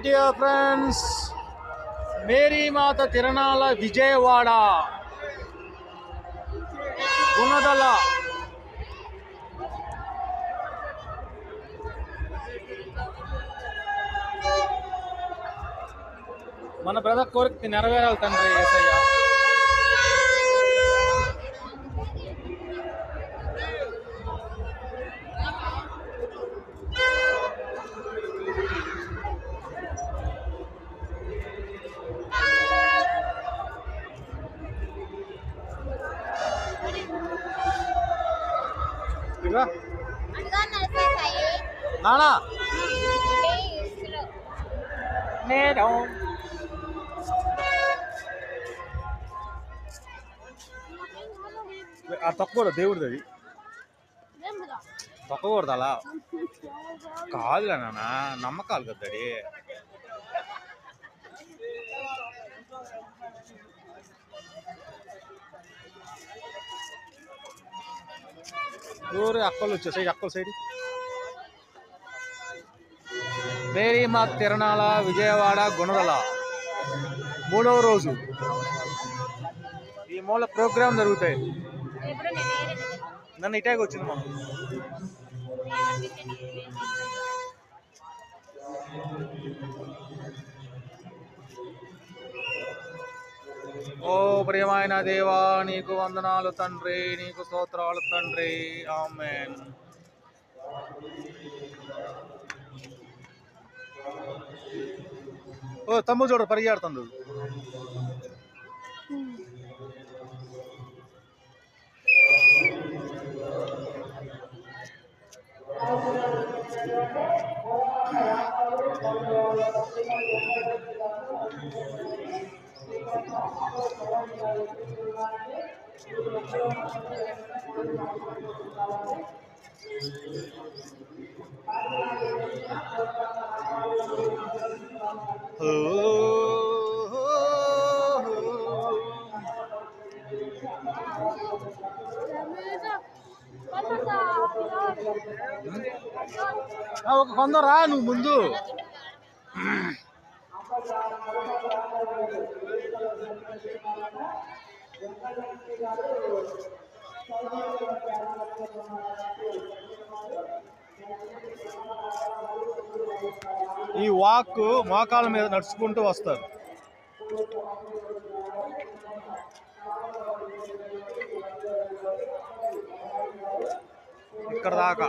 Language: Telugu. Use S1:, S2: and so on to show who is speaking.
S1: dear friends, మేరీ మాత తిరణాల విజయవాడ గుణదల మన బ్రదర్ కోరిక నెరవేరాలి తండ్రి యేసయ్య. నానా నేను తొక్కకూడదు, దేవుడిది అది తొక్కకూడదు అలా కాదులే నాన్న, నమ్మకాలు కదడి. ఊరు అక్కలు వచ్చేసాయి, అక్కల సైడ్. మేరీ మాత తిరణాల విజయవాడ గుణదల 3వ రోజు ఈ మూల ప్రోగ్రాం జరుగుతాయి. నన్ను ఇటాక్ వచ్చింది మనం. ఓ ప్రియమైన దేవా, నీకు వందనాలు తండ్రి, నీకు స్తోత్రాలు తండ్రి. ఆమేన్. ఓ తమ్ము చూడ పరిగెడుతుంది. ఒక కొందరా నువ్వు ముందు ఈ వాక్ మోకాల మీద నడుచుకుంటూ వస్తారు. ఇక్కడ దాకా